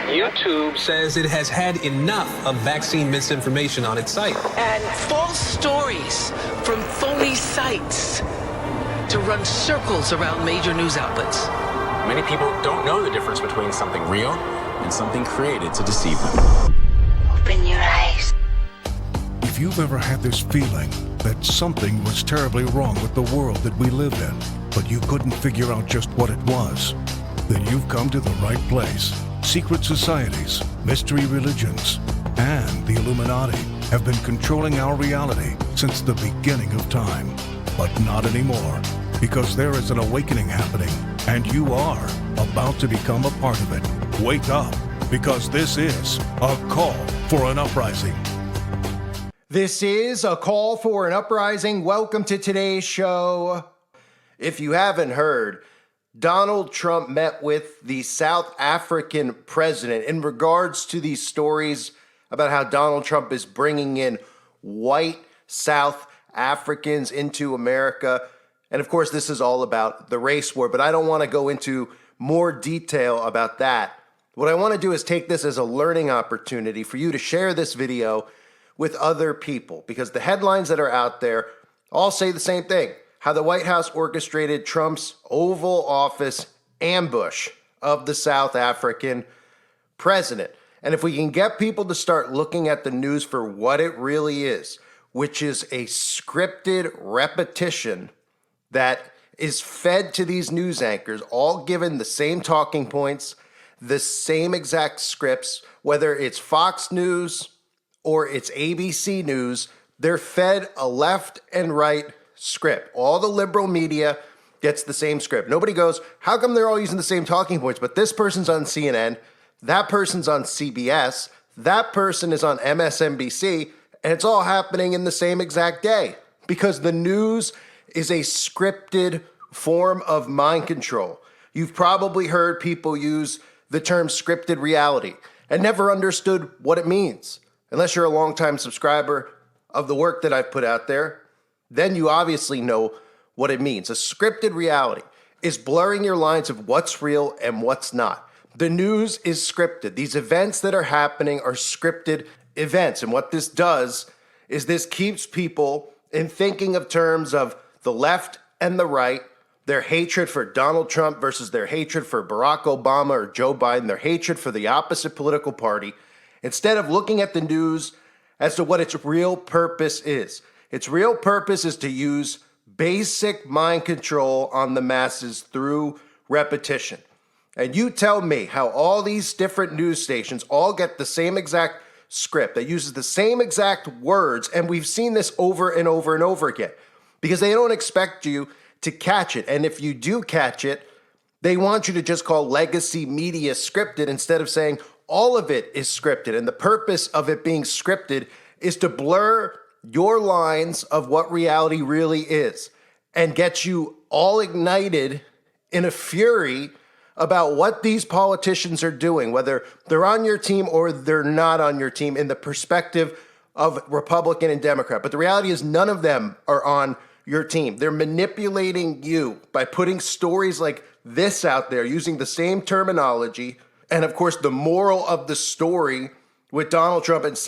YouTube says it has had enough of vaccine misinformation on its site. And false stories from phony sites to run circles around major news outlets. Many people don't know the difference between something real and something created to deceive them. Open your eyes. If you've ever had this feeling that something was terribly wrong with the world that we live in, but you couldn't figure out just what it was, then you've come to the right place. Secret societies, mystery religions, and the Illuminati have been controlling our reality since the beginning of time. But not anymore, because there is an awakening happening, and you are about to become a part of it. Wake up, because this is a call for an uprising. This is a call for an uprising. Welcome to today's show. If you haven't heard, Donald Trump met with the South African president in regards to these stories about how Donald Trump is bringing in white South Africans into America. And of course, this is all about the race war, but I don't want to go into more detail about that. What I want to do is take this as a learning opportunity for you to share this video with other people, because the headlines that are out there all say the same thing: how the White House orchestrated Trump's Oval Office ambush of the South African president. And if we can get people to start looking at the news for what it really is, which is a scripted repetition that is fed to these news anchors, all given the same talking points, the same exact scripts, whether it's Fox News or it's ABC News, they're fed a left and right script. All the liberal media gets the same script. Nobody goes, how come they're all using the same talking points, but this person's on CNN, that person's on CBS, that person is on MSNBC, and it's all happening in the same exact day? Because the news is a scripted form of mind control. You've probably heard people use the term scripted reality and never understood what it means. Unless you're a longtime subscriber of the work that I've put out there, then you obviously know what it means. A scripted reality is blurring your lines of what's real and what's not. The news is scripted. These events that are happening are scripted events. And what this does is this keeps people in thinking of terms of the left and the right, their hatred for Donald Trump versus their hatred for Barack Obama or Joe Biden, their hatred for the opposite political party, instead of looking at the news as to what its real purpose is. Its real purpose is to use basic mind control on the masses through repetition. And you tell me how all these different news stations all get the same exact script that uses the same exact words, and we've seen this over and over and over again, because they don't expect you to catch it. And if you do catch it, they want you to just call legacy media scripted instead of saying all of it is scripted. And the purpose of it being scripted is to blur your lines of what reality really is and get you all ignited in a fury about what these politicians are doing, whether they're on your team or they're not on your team, in the perspective of Republican and Democrat. But the reality is none of them are on your team. They're manipulating you by putting stories like this out there using the same terminology. And of course, the moral of the story with Donald Trump and the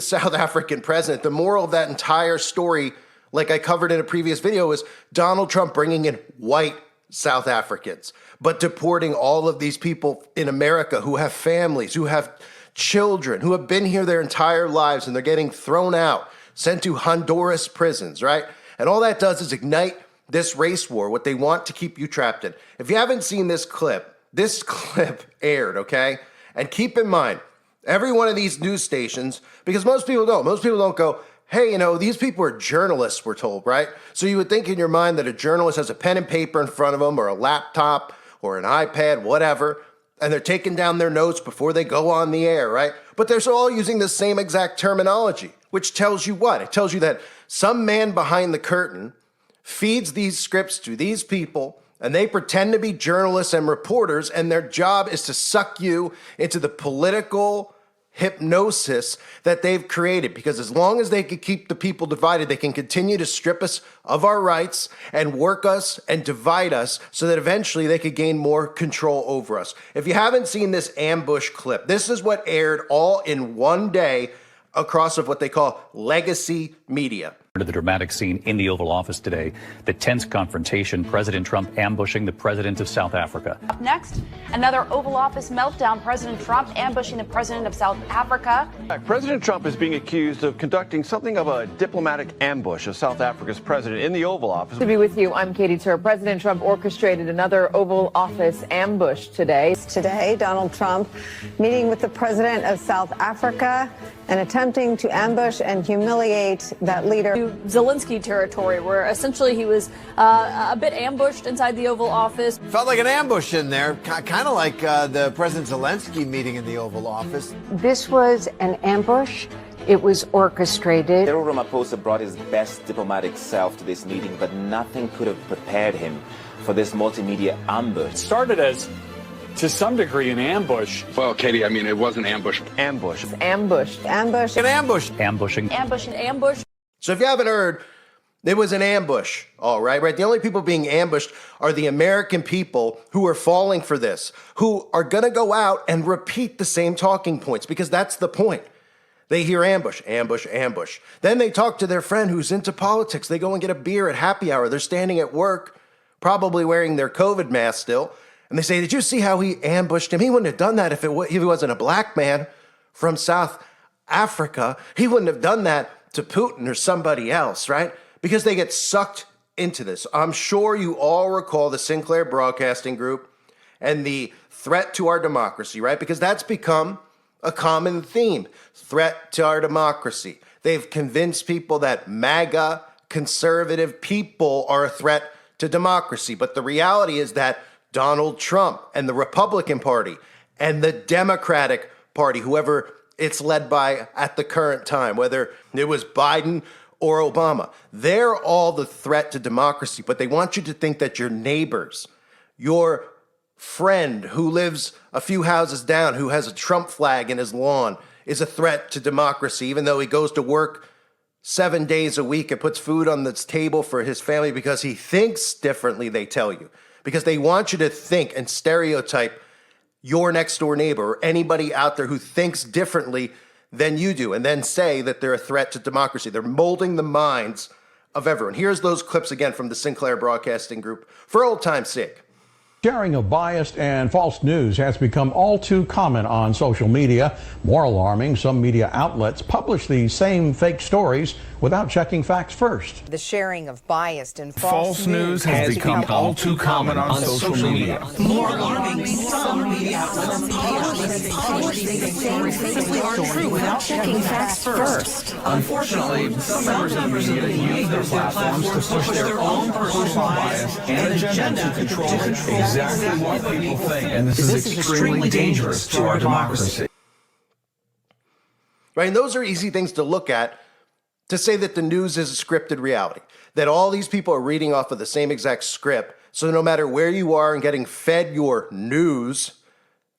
South African president, the moral of that entire story, like I covered in a previous video, is Donald Trump bringing in white South Africans, but deporting all of these people in America who have families, who have children, who have been here their entire lives, and they're getting thrown out, sent to Honduras prisons, right? And all that does is ignite this race war, what they want to keep you trapped in. If you haven't seen this clip aired, okay? And keep in mind, every one of these news stations, because most people don't go, hey, these people are journalists, we're told, right? So you would think in your mind that a journalist has a pen and paper in front of them, or a laptop, or an iPad, whatever, and they're taking down their notes before they go on the air, right? But they're all using the same exact terminology, which tells you what? It tells you that some man behind the curtain feeds these scripts to these people, and they pretend to be journalists and reporters, and their job is to suck you into the political hypnosis that they've created, because as long as they can keep the people divided, they can continue to strip us of our rights and work us and divide us so that eventually they could gain more control over us. If you haven't seen this ambush clip, this is what aired all in one day across of what they call legacy media. To the dramatic scene in the Oval Office today, the tense confrontation, President Trump ambushing the president of South Africa. Up next, another Oval Office meltdown, President Trump ambushing the president of South Africa. President Trump is being accused of conducting something of a diplomatic ambush of South Africa's president in the Oval Office. To be with you, I'm Katie Tur. President Trump orchestrated another Oval Office ambush today. Today, Donald Trump meeting with the president of South Africa and attempting to ambush and humiliate that leader. Zelensky territory, where essentially he was a bit ambushed inside the Oval Office. Felt like an ambush in there, kind of like the President Zelensky meeting in the Oval Office. This was an ambush. It was orchestrated. Cyril Ramaphosa brought his best diplomatic self to this meeting, but nothing could have prepared him for this multimedia ambush. It started as, to some degree, an ambush. Well, Katie, I mean, it was an ambush. Ambush. Ambush. Ambush. An ambush. Ambushing. Ambush and ambush. So if you haven't heard, it was an ambush, all right? The only people being ambushed are the American people who are falling for this, who are going to go out and repeat the same talking points, because that's the point. They hear ambush, ambush, ambush. Then they talk to their friend who's into politics. They go and get a beer at happy hour. They're standing at work, probably wearing their COVID mask still, and they say, did you see how he ambushed him? He wouldn't have done that if he wasn't a black man from South Africa. He wouldn't have done that to Putin or somebody else, right? Because they get sucked into this. I'm sure you all recall the Sinclair Broadcasting Group and the threat to our democracy, right? Because that's become a common theme, threat to our democracy. They've convinced people that MAGA conservative people are a threat to democracy. But the reality is that Donald Trump and the Republican Party and the Democratic Party, whoever it's led by at the current time, whether it was Biden or Obama, they're all the threat to democracy. But they want you to think that your neighbors, your friend who lives a few houses down, who has a Trump flag in his lawn, is a threat to democracy, even though he goes to work 7 days a week and puts food on the table for his family because he thinks differently, they tell you. Because they want you to think and stereotype your next door neighbor or anybody out there who thinks differently than you do, and then say that they're a threat to democracy. They're molding the minds of everyone. Here's those clips again from the Sinclair Broadcasting Group for old time's sake. Sharing of biased and false news has become all too common on social media. More alarming, some media outlets publish these same fake stories without checking facts first. The sharing of biased and false news has become all too common on social media. More alarming, some media outlets publish these stories simply aren't true without checking facts first. Unfortunately, some members of the media use their platforms to push their own personal bias and agenda to control exactly what people think. And this is extremely dangerous to our democracy. Right, and those are easy things to look at to say that the news is a scripted reality, that all these people are reading off of the same exact script. So no matter where you are and getting fed your news,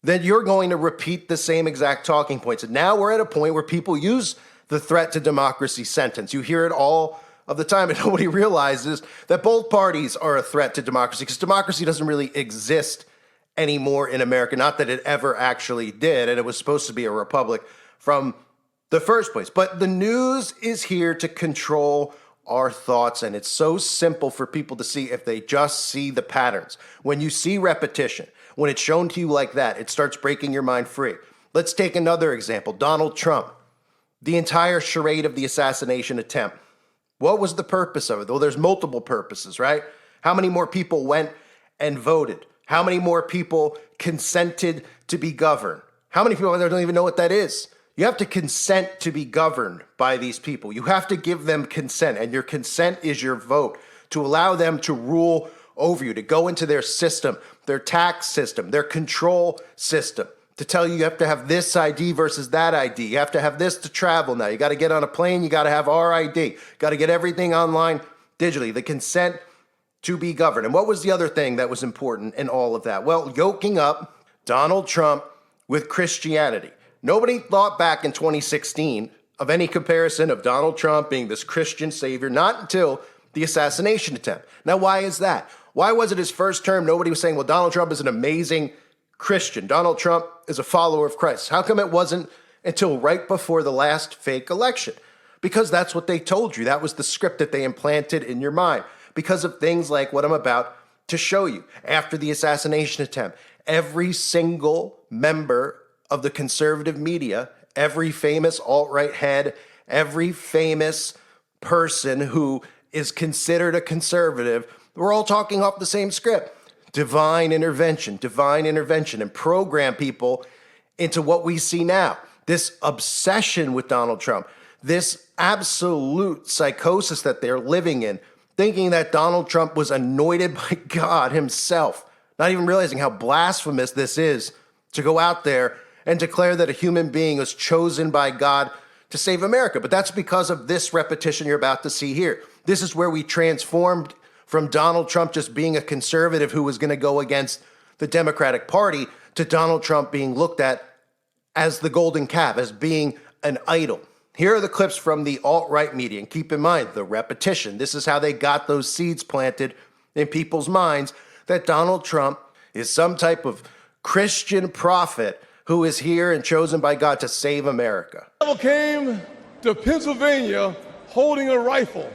then you're going to repeat the same exact talking points. And now we're at a point where people use the threat to democracy sentence. You hear it all of the time, and nobody realizes that both parties are a threat to democracy, because democracy doesn't really exist anymore in America. Not that it ever actually did, and it was supposed to be a republic from the first place. But the news is here to control our thoughts, and it's so simple for people to see if they just see the patterns. When you see repetition, when it's shown to you like that, it starts breaking your mind free. Let's take another example. Donald Trump, the entire charade of the assassination attempt. What was the purpose of it? Well, there's multiple purposes, right? How many more people went and voted? How many more people consented to be governed? How many people don't even know what that is? You have to consent to be governed by these people. You have to give them consent, and your consent is your vote to allow them to rule over you, to go into their system, their tax system, their control system, to tell you have to have this ID versus that ID. You have to have this to travel now. You got to get on a plane. You got to have our ID. Got to get everything online digitally. The consent to be governed. And what was the other thing that was important in all of that? Well, yoking up Donald Trump with Christianity. Nobody thought back in 2016 of any comparison of Donald Trump being this Christian savior, not until the assassination attempt. Now, why is that? Why was it his first term? Nobody was saying, well, Donald Trump is an amazing Christian. Donald Trump is a follower of Christ. How come it wasn't until right before the last fake election? Because that's what they told you. That was the script that they implanted in your mind. Because of things like what I'm about to show you. After the assassination attempt, every single member of the conservative media, every famous alt-right head, every famous person who is considered a conservative, we're all talking off the same script. Divine intervention, and program people into what we see now. This obsession with Donald Trump, this absolute psychosis that they're living in, thinking that Donald Trump was anointed by God himself, not even realizing how blasphemous this is to go out there and declare that a human being was chosen by God to save America. But that's because of this repetition you're about to see here. This is where we transformed from Donald Trump just being a conservative who was going to go against the Democratic Party to Donald Trump being looked at as the golden calf, as being an idol. Here are the clips from the alt-right media, and keep in mind the repetition. This is how they got those seeds planted in people's minds that Donald Trump is some type of Christian prophet who is here and chosen by God to save America. The devil came to Pennsylvania holding a rifle,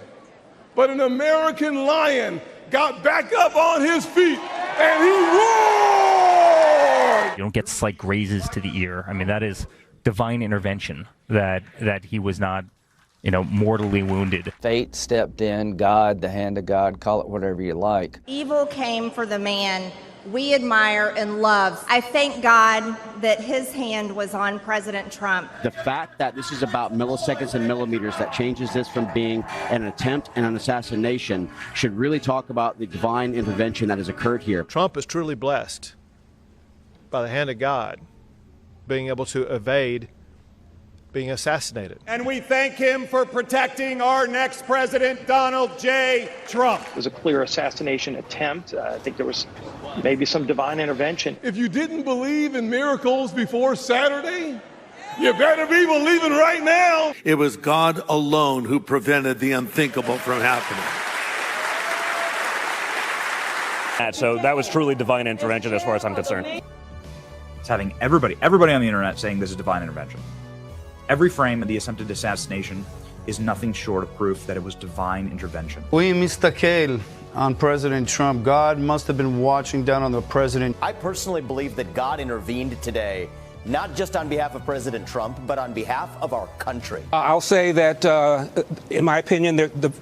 but an American lion got back up on his feet and he roared! You don't get slight grazes to the ear. I mean, that is divine intervention, that he was not, mortally wounded. Fate stepped in, God, the hand of God, call it whatever you like. Evil came for the man we admire and love. I thank God that his hand was on President Trump. The fact that this is about milliseconds and millimeters that changes this from being an attempt and an assassination should really talk about the divine intervention that has occurred here. Trump is truly blessed by the hand of God being able to evade being assassinated. And we thank him for protecting our next president, Donald J. Trump. It was a clear assassination attempt. I think there was maybe some divine intervention. If you didn't believe in miracles before Saturday, you better be believing right now. It was God alone who prevented the unthinkable from happening. So that was truly divine intervention as far as I'm concerned. It's having everybody on the internet saying this is divine intervention. Every frame of the attempted assassination is nothing short of proof that it was divine intervention. We mistaked on President Trump. God must have been watching down on the president. I personally believe that God intervened today, not just on behalf of President Trump, but on behalf of our country. I'll say that, in my opinion,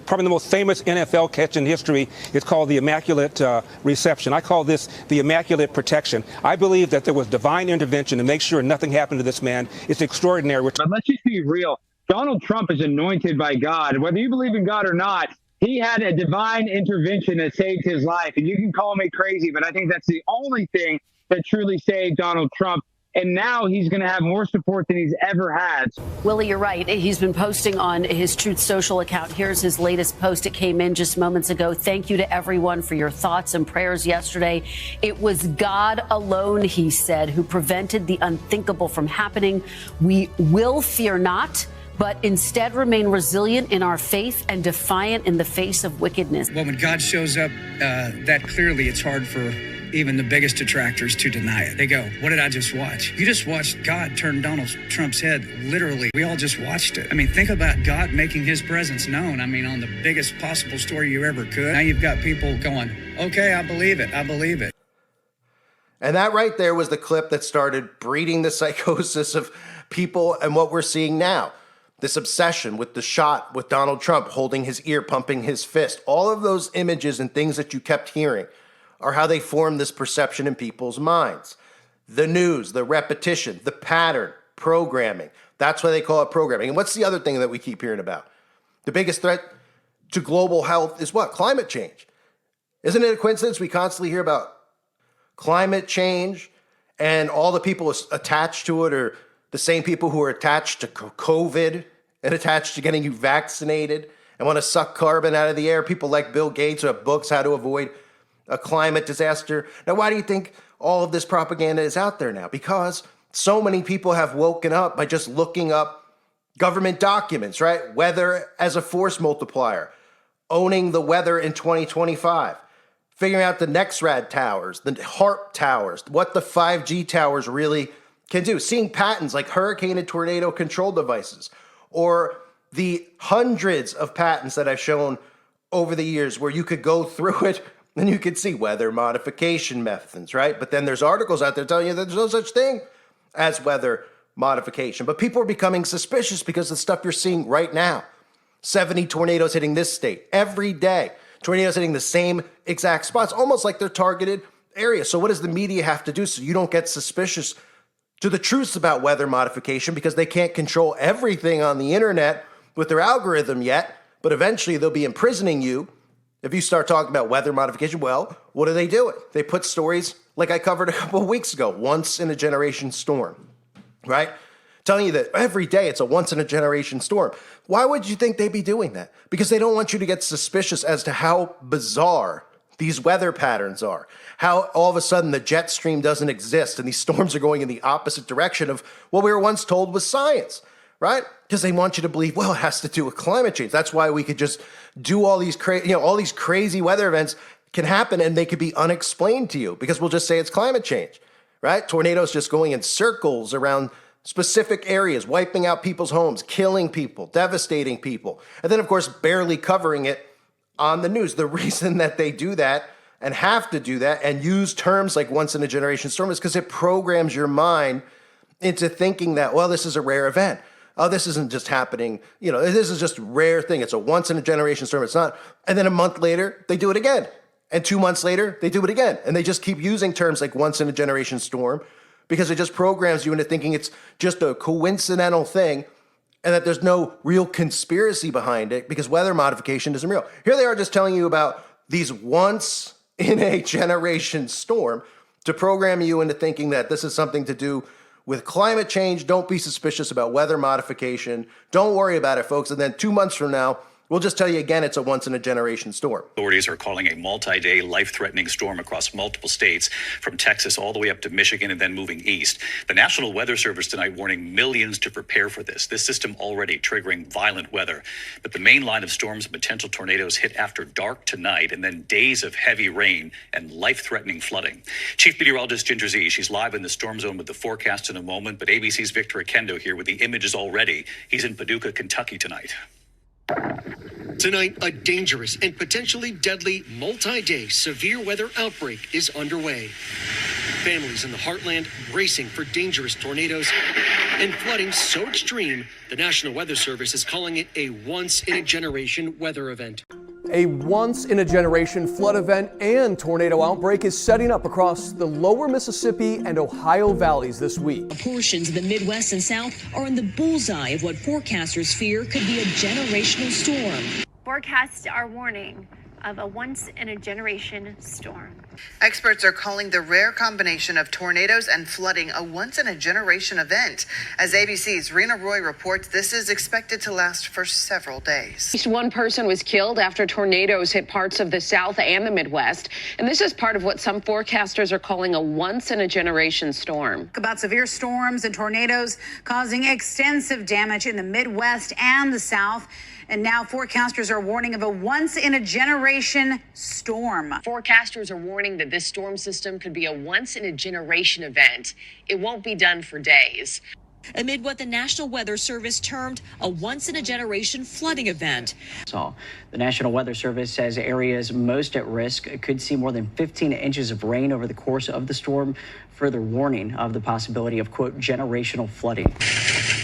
probably the most famous NFL catch in history is called the Immaculate Reception. I call this the Immaculate Protection. I believe that there was divine intervention to make sure nothing happened to this man. It's extraordinary. But let's just be real. Donald Trump is anointed by God. Whether you believe in God or not, he had a divine intervention that saved his life. And you can call me crazy, but I think that's the only thing that truly saved Donald Trump. And now he's going to have more support than he's ever had. Willie, you're right. He's been posting on his Truth Social account. Here's his latest post. It came in just moments ago. Thank you to everyone for your thoughts and prayers yesterday. It was God alone, he said, who prevented the unthinkable from happening. We will fear not, but instead remain resilient in our faith and defiant in the face of wickedness. Well, when God shows up that clearly, it's hard for even the biggest detractors to deny it. They go, what did I just watch? You just watched God turn Donald Trump's head, literally. We all just watched it. I mean, think about God making his presence known. I mean, on the biggest possible story you ever could. Now you've got people going, okay, I believe it. I believe it. And that right there was the clip that started breeding the psychosis of people and what we're seeing now. This obsession with the shot with Donald Trump holding his ear, pumping his fist. All of those images and things that you kept hearing are how they form this perception in people's minds. The news, the repetition, the pattern, programming. That's why they call it programming. And what's the other thing that we keep hearing about? The biggest threat to global health is what? Climate change. Isn't it a coincidence we constantly hear about climate change and all the people attached to it are the same people who are attached to COVID and attached to getting you vaccinated and want to suck carbon out of the air? People like Bill Gates who have books how to avoid a climate disaster. Now, why do you think all of this propaganda is out there now? Because So many people have woken up by just looking up government documents, right? Weather as a force multiplier, owning the weather in 2025, figuring out the NextRad towers, the HARP towers, what the 5G towers really can do, seeing patents like hurricane and tornado control devices, or the hundreds of patents that I've shown over the years where you could go through it and you could see weather modification methods, right? But then there's articles out there telling you that there's no such thing as weather modification. But people are becoming suspicious because of the stuff you're seeing right now. 70 tornadoes hitting this state every day. Tornadoes hitting the same exact spots, almost like they're targeted areas. So what does the media have to do so you don't get suspicious to the truths about weather modification, because they can't control everything on the internet with their algorithm yet, but eventually they'll be imprisoning you if you start talking about weather modification. Well, what are they doing? They put stories like I covered a couple of weeks ago, once in a generation storm, right? Telling you that every day it's a once in a generation storm. Why would you think they'd be doing that? Because they don't want you to get suspicious as to how bizarre these weather patterns are, how all of a sudden the jet stream doesn't exist and these storms are going in the opposite direction of what we were once told was science, right? Because they want you to believe, well, it has to do with climate change. That's why we could just do all these all these crazy weather events can happen and they could be unexplained to you because we'll just say it's climate change, right? Tornadoes just going in circles around specific areas, wiping out people's homes, killing people, devastating people, and then of course barely covering it on the news. The reason that they do that and have to do that and use terms like once in a generation storm is because it programs your mind into thinking that, well, this is a rare event. Oh, this isn't just happening. This is just a rare thing. It's a once in a generation storm. It's not. And then a month later, they do it again. And 2 months later, they do it again. And they just keep using terms like once in a generation storm because it just programs you into thinking it's just a coincidental thing and that there's no real conspiracy behind it because weather modification isn't real. Here they are just telling you about these once in a generation storm to program you into thinking that this is something to do with climate change. Don't be suspicious about weather modification. Don't worry about it, folks. And then 2 months from now, we'll just tell you again, it's a once in a generation storm. Authorities are calling a multi-day life-threatening storm across multiple states, from Texas all the way up to Michigan and then moving east. The National Weather Service tonight warning millions to prepare for this. This system already triggering violent weather. But the main line of storms and potential tornadoes hit after dark tonight, and then days of heavy rain and life-threatening flooding. Chief Meteorologist Ginger Z, she's live in the storm zone with the forecast in a moment, but ABC's Victor Akendo here with the images already. He's in Paducah, Kentucky tonight. Tonight, a dangerous and potentially deadly multi-day severe weather outbreak is underway. Families in the heartland bracing for dangerous tornadoes and flooding so extreme, the National Weather Service is calling it a once-in-a-generation weather event. A once-in-a-generation flood event and tornado outbreak is setting up across the lower Mississippi and Ohio valleys this week. Portions of the Midwest and South are in the bullseye of what forecasters fear could be a generational storm. Forecasts are warning of a once-in-a-generation storm. Experts are calling the rare combination of tornadoes and flooding a once-in-a-generation event. As ABC's Rena Roy reports, this is expected to last for several days. At least one person was killed after tornadoes hit parts of the South and the Midwest. And this is part of what some forecasters are calling a once-in-a-generation storm. About severe storms and tornadoes causing extensive damage in the Midwest and the South. And now forecasters are warning of a once-in-a-generation storm. Forecasters are warning that this storm system could be a once-in-a-generation event. It won't be done for days. Amid what the National Weather Service termed a once-in-a-generation flooding event. So the National Weather Service says areas most at risk could see more than 15 inches of rain over the course of the storm, further warning of the possibility of, quote, generational flooding.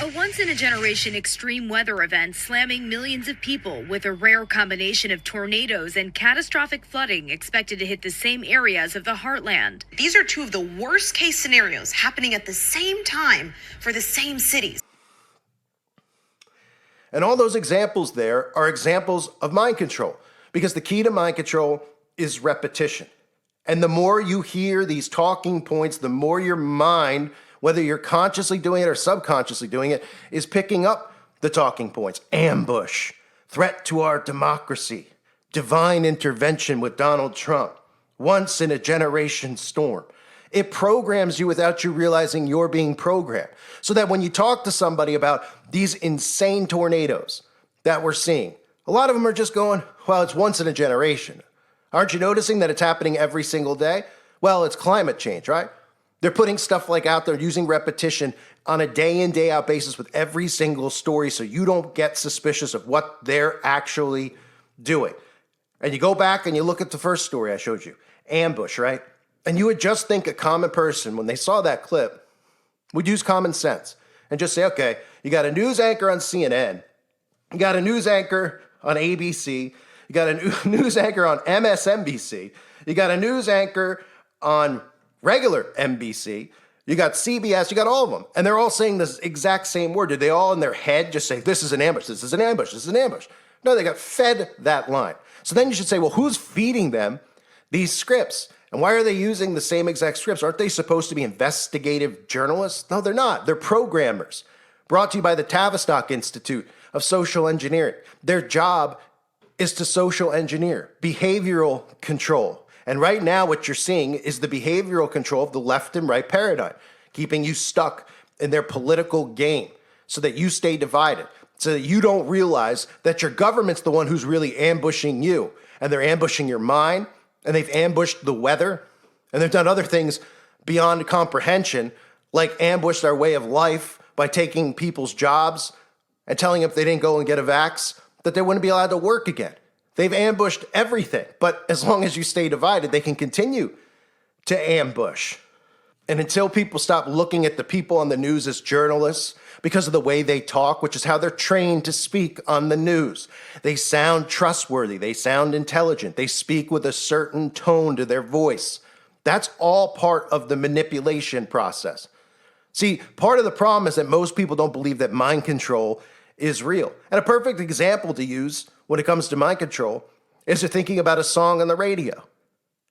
A once-in-a-generation extreme weather event slamming millions of people with a rare combination of tornadoes and catastrophic flooding expected to hit the same areas of the heartland. These are two of the worst case scenarios happening at the same time for the same cities. And all those examples there are examples of mind control, because the key to mind control is repetition. And the more you hear these talking points, the more your mind, whether you're consciously doing it or subconsciously doing it, is picking up the talking points. Ambush, threat to our democracy, divine intervention with Donald Trump, once in a generation storm. It programs you without you realizing you're being programmed. So that when you talk to somebody about these insane tornadoes that we're seeing, a lot of them are just going, well, it's once in a generation. Aren't you noticing that it's happening every single day? Well, it's climate change, right? They're putting stuff like out there, using repetition on a day in, day out basis with every single story so you don't get suspicious of what they're actually doing. And you go back and you look at the first story I showed you, ambush, right? And you would just think a common person, when they saw that clip, would use common sense and just say, okay, you got a news anchor on CNN, you got a news anchor on ABC, you got a news anchor on MSNBC, you got a news anchor on regular NBC, you got CBS, you got all of them. And they're all saying this exact same word. Did they all in their head just say, this is an ambush, this is an ambush, this is an ambush? No, they got fed that line. So then you should say, well, who's feeding them these scripts? And why are they using the same exact scripts? Aren't they supposed to be investigative journalists? No, they're not. They're programmers. Brought to you by the Tavistock Institute of Social Engineering. Their job is to social engineer, behavioral control. And right now, what you're seeing is the behavioral control of the left and right paradigm, keeping you stuck in their political game so that you stay divided, so that you don't realize that your government's the one who's really ambushing you. And they're ambushing your mind, and they've ambushed the weather, and they've done other things beyond comprehension, like ambushed our way of life by taking people's jobs and telling them if they didn't go and get a vax, that they wouldn't be allowed to work again. They've ambushed everything, but as long as you stay divided, they can continue to ambush. And until people stop looking at the people on the news as journalists because of the way they talk, which is how they're trained to speak on the news, they sound trustworthy, they sound intelligent, they speak with a certain tone to their voice. That's all part of the manipulation process. See, part of the problem is that most people don't believe that mind control is real. And a perfect example to use when it comes to mind control is you're thinking about a song on the radio.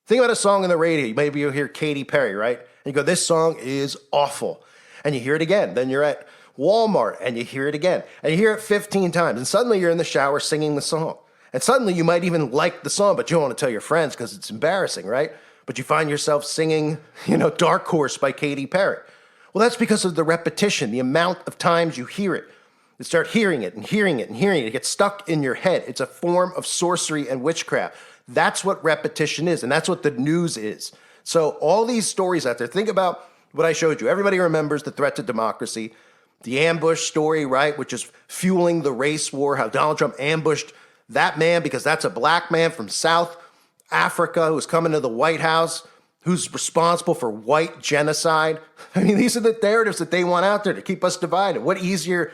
Think about a song on the radio. Maybe you'll hear Katy Perry, right? And you go, this song is awful. And you hear it again. Then you're at Walmart and you hear it again. And you hear it 15 times. And suddenly you're in the shower singing the song. And suddenly you might even like the song, but you don't want to tell your friends because it's embarrassing, right? But you find yourself singing, Dark Horse by Katy Perry. Well, that's because of the repetition, the amount of times you hear it. You start hearing it and hearing it and hearing it. It gets stuck in your head. It's a form of sorcery and witchcraft. That's what repetition is, and that's what the news is. So all these stories out there, think about what I showed you. Everybody remembers the threat to democracy, the ambush story, right, which is fueling the race war, how Donald Trump ambushed that man because that's a black man from South Africa who's coming to the White House, who's responsible for white genocide. I mean, these are the narratives that they want out there to keep us divided. What easier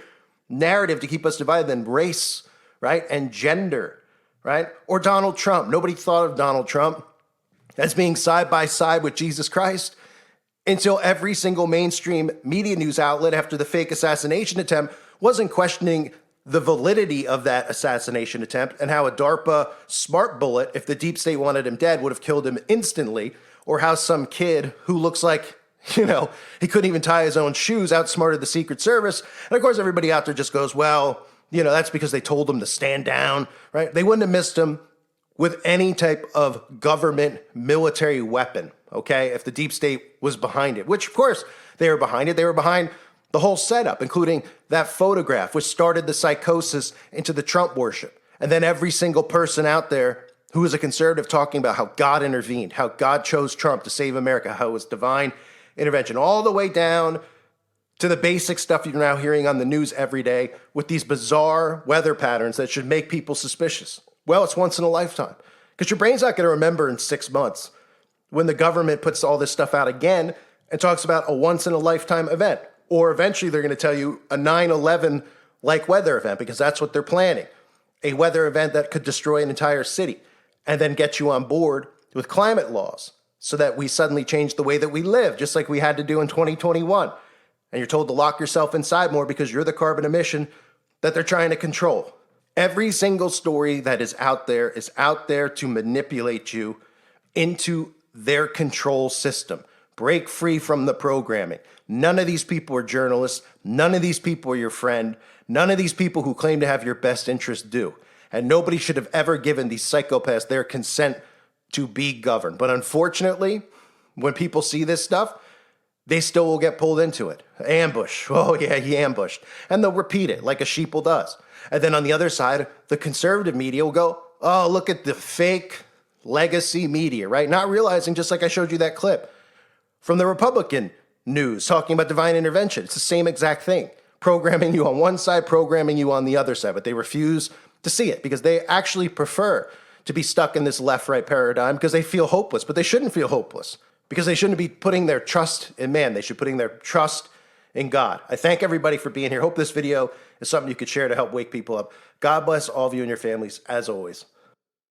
narrative to keep us divided than race, right, and gender, right? Or Donald Trump. Nobody thought of Donald Trump as being side by side with Jesus Christ until every single mainstream media news outlet after the fake assassination attempt wasn't questioning the validity of that assassination attempt and how a DARPA smart bullet, if the deep state wanted him dead, would have killed him instantly, or how some kid who looks like, he couldn't even tie his own shoes, outsmarted the Secret Service. And of course, everybody out there just goes, well, that's because they told him to stand down, right? They wouldn't have missed him with any type of government military weapon, okay, if the deep state was behind it, which, of course, they were behind it. They were behind the whole setup, including that photograph, which started the psychosis into the Trump worship. And then every single person out there who is a conservative talking about how God intervened, how God chose Trump to save America, how it was divine intervention, all the way down to the basic stuff you're now hearing on the news every day with these bizarre weather patterns that should make people suspicious. Well, it's once in a lifetime, because your brain's not going to remember in 6 months when the government puts all this stuff out again and talks about a once in a lifetime event. Or eventually they're going to tell you a 9/11 like weather event, because that's what they're planning. A weather event that could destroy an entire city and then get you on board with climate laws, so that we suddenly change the way that we live, just like we had to do in 2021. And you're told to lock yourself inside more because you're the carbon emission that they're trying to control. Every single story that is out there to manipulate you into their control system. Break free from the programming. None of these people are journalists. None of these people are your friend. None of these people who claim to have your best interest do. And nobody should have ever given these psychopaths their consent to be governed. But unfortunately, when people see this stuff, they still will get pulled into it. Ambush. Oh, yeah, he ambushed. And they'll repeat it like a sheeple does. And then on the other side, the conservative media will go, oh, look at the fake legacy media, right? Not realizing, just like I showed you that clip from the Republican news talking about divine intervention. It's the same exact thing. Programming you on one side, programming you on the other side. But they refuse to see it because they actually prefer to be stuck in this left-right paradigm because they feel hopeless. But they shouldn't feel hopeless because they shouldn't be putting their trust in man. They should be putting their trust in God. I thank everybody for being here. Hope this video is something you could share to help wake people up. God bless all of you and your families, as always.